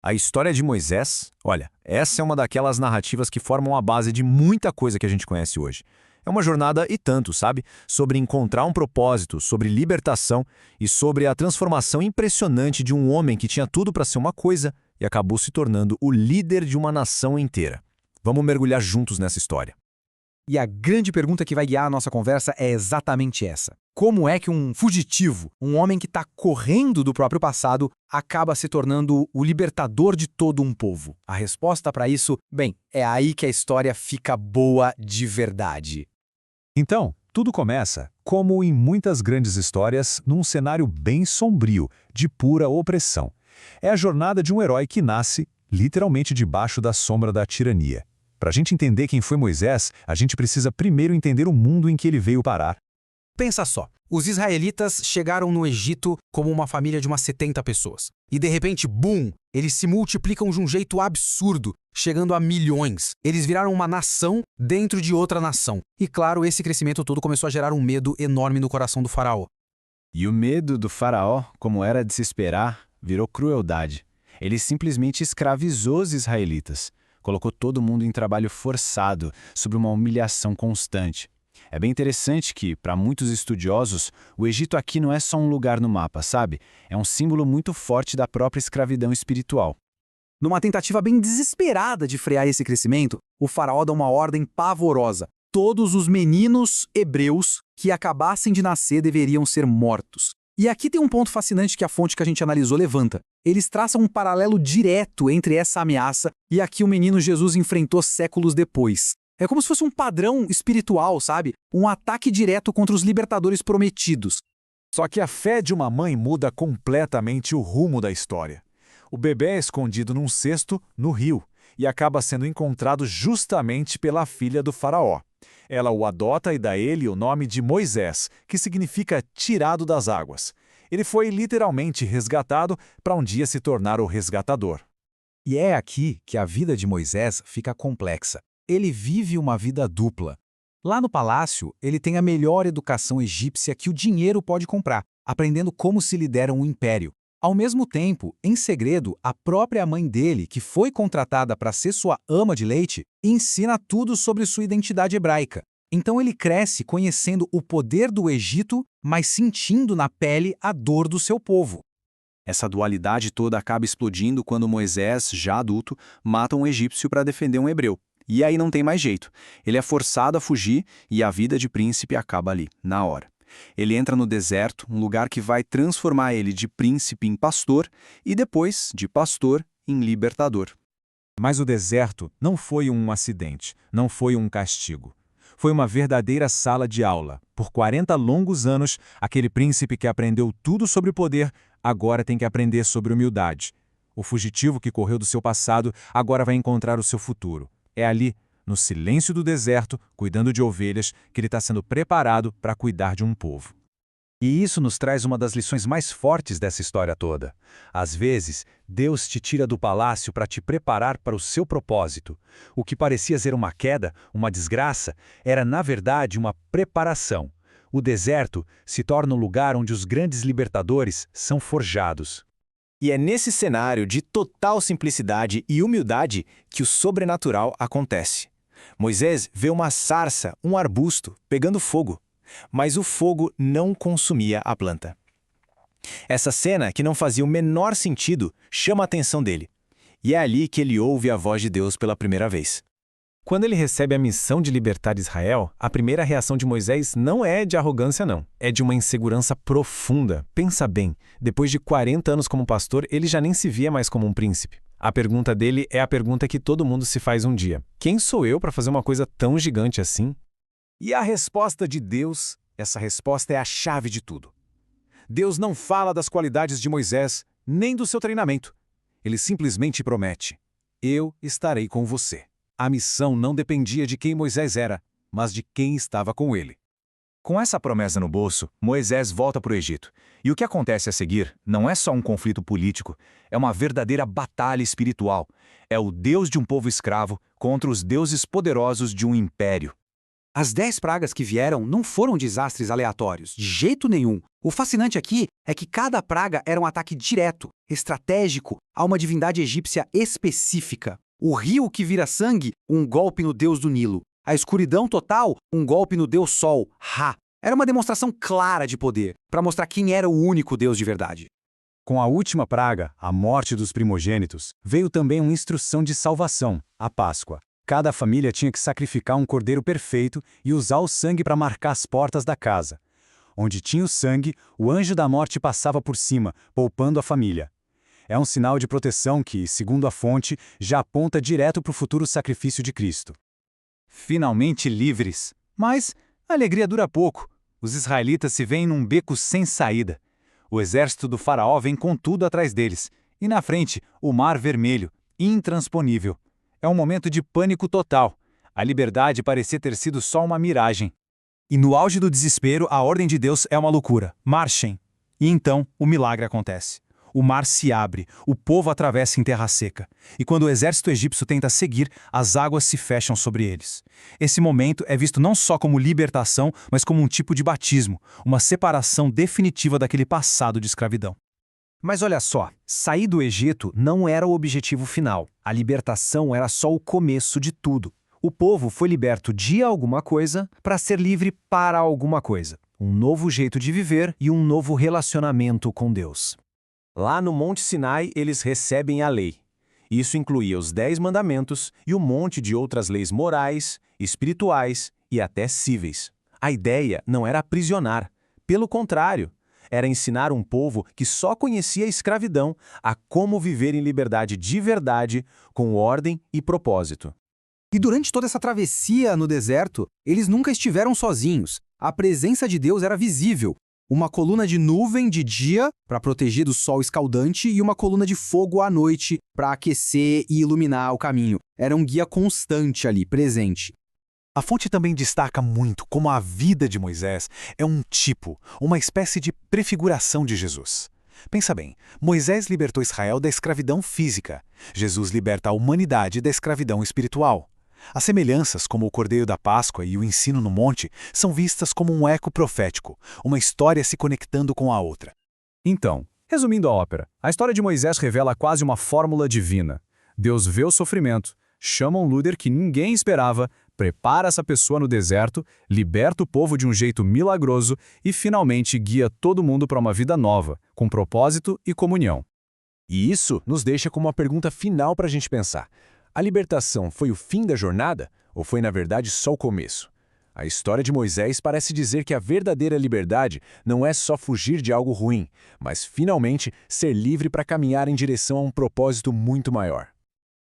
A história de Moisés, olha, essa é uma daquelas narrativas que formam a base de muita coisa que a gente conhece hoje. É uma jornada e tanto, sabe? Sobre encontrar um propósito, sobre libertação e sobre a transformação impressionante de um homem que tinha tudo para ser uma coisa e acabou se tornando o líder de uma nação inteira. Vamos mergulhar juntos nessa história. E a grande pergunta que vai guiar a nossa conversa é exatamente essa. Como é que um fugitivo, um homem que está correndo do próprio passado, acaba se tornando o libertador de todo um povo? A resposta para isso, bem, é aí que a história fica boa de verdade. Então, tudo começa, como em muitas grandes histórias, num cenário bem sombrio, de pura opressão. É a jornada de um herói que nasce, literalmente debaixo da sombra da tirania. Para a gente entender quem foi Moisés, a gente precisa primeiro entender o mundo em que ele veio parar. Pensa só, os israelitas chegaram no Egito como uma família de umas 70 pessoas. E de repente, bum, eles se multiplicam de um jeito absurdo, chegando a milhões. Eles viraram uma nação dentro de outra nação. E claro, esse crescimento todo começou a gerar um medo enorme no coração do faraó. E o medo do faraó, como era de se esperar, virou crueldade. Ele simplesmente escravizou os israelitas. Colocou todo mundo em trabalho forçado, sob uma humilhação constante. É bem interessante que, para muitos estudiosos, o Egito aqui não é só um lugar no mapa, sabe? É um símbolo muito forte da própria escravidão espiritual. Numa tentativa bem desesperada de frear esse crescimento, o faraó dá uma ordem pavorosa. Todos os meninos hebreus que acabassem de nascer deveriam ser mortos. E aqui tem um ponto fascinante que a fonte que a gente analisou levanta. Eles traçam um paralelo direto entre essa ameaça e a que o menino Jesus enfrentou séculos depois. É como se fosse um padrão espiritual, sabe? Um ataque direto contra os libertadores prometidos. Só que a fé de uma mãe muda completamente o rumo da história. O bebê é escondido num cesto no rio e acaba sendo encontrado justamente pela filha do faraó. Ela o adota e dá a ele o nome de Moisés, que significa tirado das águas. Ele foi literalmente resgatado para um dia se tornar o resgatador. E é aqui que a vida de Moisés fica complexa. Ele vive uma vida dupla. Lá no palácio, ele tem a melhor educação egípcia que o dinheiro pode comprar, aprendendo como se lidera um império. Ao mesmo tempo, em segredo, a própria mãe dele, que foi contratada para ser sua ama de leite, ensina tudo sobre sua identidade hebraica. Então ele cresce conhecendo o poder do Egito, mas sentindo na pele a dor do seu povo. Essa dualidade toda acaba explodindo quando Moisés, já adulto, mata um egípcio para defender um hebreu. E aí não tem mais jeito. Ele é forçado a fugir e a vida de príncipe acaba ali, na hora. Ele entra no deserto, um lugar que vai transformar ele de príncipe em pastor e depois de pastor em libertador. Mas o deserto não foi um acidente, não foi um castigo. Foi uma verdadeira sala de aula. Por 40 longos anos, aquele príncipe que aprendeu tudo sobre poder, agora tem que aprender sobre humildade. O fugitivo que correu do seu passado agora vai encontrar o seu futuro. É ali, no silêncio do deserto, cuidando de ovelhas, que ele está sendo preparado para cuidar de um povo. E isso nos traz uma das lições mais fortes dessa história toda. Às vezes, Deus te tira do palácio para te preparar para o seu propósito. O que parecia ser uma queda, uma desgraça, era na verdade uma preparação. O deserto se torna um lugar onde os grandes libertadores são forjados. E é nesse cenário de total simplicidade e humildade que o sobrenatural acontece. Moisés vê uma sarça, um arbusto, pegando fogo, mas o fogo não consumia a planta. Essa cena, que não fazia o menor sentido, chama a atenção dele. E é ali que ele ouve a voz de Deus pela primeira vez. Quando ele recebe a missão de libertar Israel, a primeira reação de Moisés não é de arrogância, não. É de uma insegurança profunda. Pensa bem, depois de 40 anos como pastor, ele já nem se via mais como um príncipe. A pergunta dele é a pergunta que todo mundo se faz um dia. Quem sou eu para fazer uma coisa tão gigante assim? E a resposta de Deus, essa resposta é a chave de tudo. Deus não fala das qualidades de Moisés, nem do seu treinamento. Ele simplesmente promete: eu estarei com você. A missão não dependia de quem Moisés era, mas de quem estava com ele. Com essa promessa no bolso, Moisés volta para o Egito. E o que acontece a seguir não é só um conflito político, é uma verdadeira batalha espiritual. É o Deus de um povo escravo contra os deuses poderosos de um império. As 10 pragas que vieram não foram desastres aleatórios, de jeito nenhum. O fascinante aqui é que cada praga era um ataque direto, estratégico, a uma divindade egípcia específica. O rio que vira sangue, um golpe no deus do Nilo. A escuridão total, um golpe no deus Sol, Ra. Era uma demonstração clara de poder, para mostrar quem era o único Deus de verdade. Com a última praga, a morte dos primogênitos, veio também uma instrução de salvação, a Páscoa. Cada família tinha que sacrificar um cordeiro perfeito e usar o sangue para marcar as portas da casa. Onde tinha o sangue, o anjo da morte passava por cima, poupando a família. É um sinal de proteção que, segundo a fonte, já aponta direto para o futuro sacrifício de Cristo. Finalmente livres. Mas a alegria dura pouco. Os israelitas se veem num beco sem saída. O exército do faraó vem com tudo atrás deles. E na frente, o Mar Vermelho, intransponível. É um momento de pânico total. A liberdade parecia ter sido só uma miragem. E no auge do desespero, a ordem de Deus é uma loucura. Marchem! E então, o milagre acontece. O mar se abre, o povo atravessa em terra seca. E quando o exército egípcio tenta seguir, as águas se fecham sobre eles. Esse momento é visto não só como libertação, mas como um tipo de batismo, uma separação definitiva daquele passado de escravidão. Mas olha só, sair do Egito não era o objetivo final. A libertação era só o começo de tudo. O povo foi liberto de alguma coisa para ser livre para alguma coisa. Um novo jeito de viver e um novo relacionamento com Deus. Lá no Monte Sinai, eles recebem a lei. Isso incluía os 10 mandamentos e um monte de outras leis morais, espirituais e até cíveis. A ideia não era aprisionar. Pelo contrário, era ensinar um povo que só conhecia a escravidão a como viver em liberdade de verdade, com ordem e propósito. E durante toda essa travessia no deserto, eles nunca estiveram sozinhos. A presença de Deus era visível. Uma coluna de nuvem de dia para proteger do sol escaldante e uma coluna de fogo à noite para aquecer e iluminar o caminho. Era um guia constante ali, presente. A fonte também destaca muito como a vida de Moisés é um tipo, uma espécie de prefiguração de Jesus. Pensa bem, Moisés libertou Israel da escravidão física. Jesus liberta a humanidade da escravidão espiritual. As semelhanças, como o Cordeiro da Páscoa e o ensino no monte, são vistas como um eco profético, uma história se conectando com a outra. Então, resumindo a ópera, a história de Moisés revela quase uma fórmula divina. Deus vê o sofrimento, chama um líder que ninguém esperava, prepara essa pessoa no deserto, liberta o povo de um jeito milagroso e finalmente guia todo mundo para uma vida nova, com propósito e comunhão. E isso nos deixa com uma pergunta final para a gente pensar. A libertação foi o fim da jornada ou foi, na verdade, só o começo? A história de Moisés parece dizer que a verdadeira liberdade não é só fugir de algo ruim, mas finalmente ser livre para caminhar em direção a um propósito muito maior.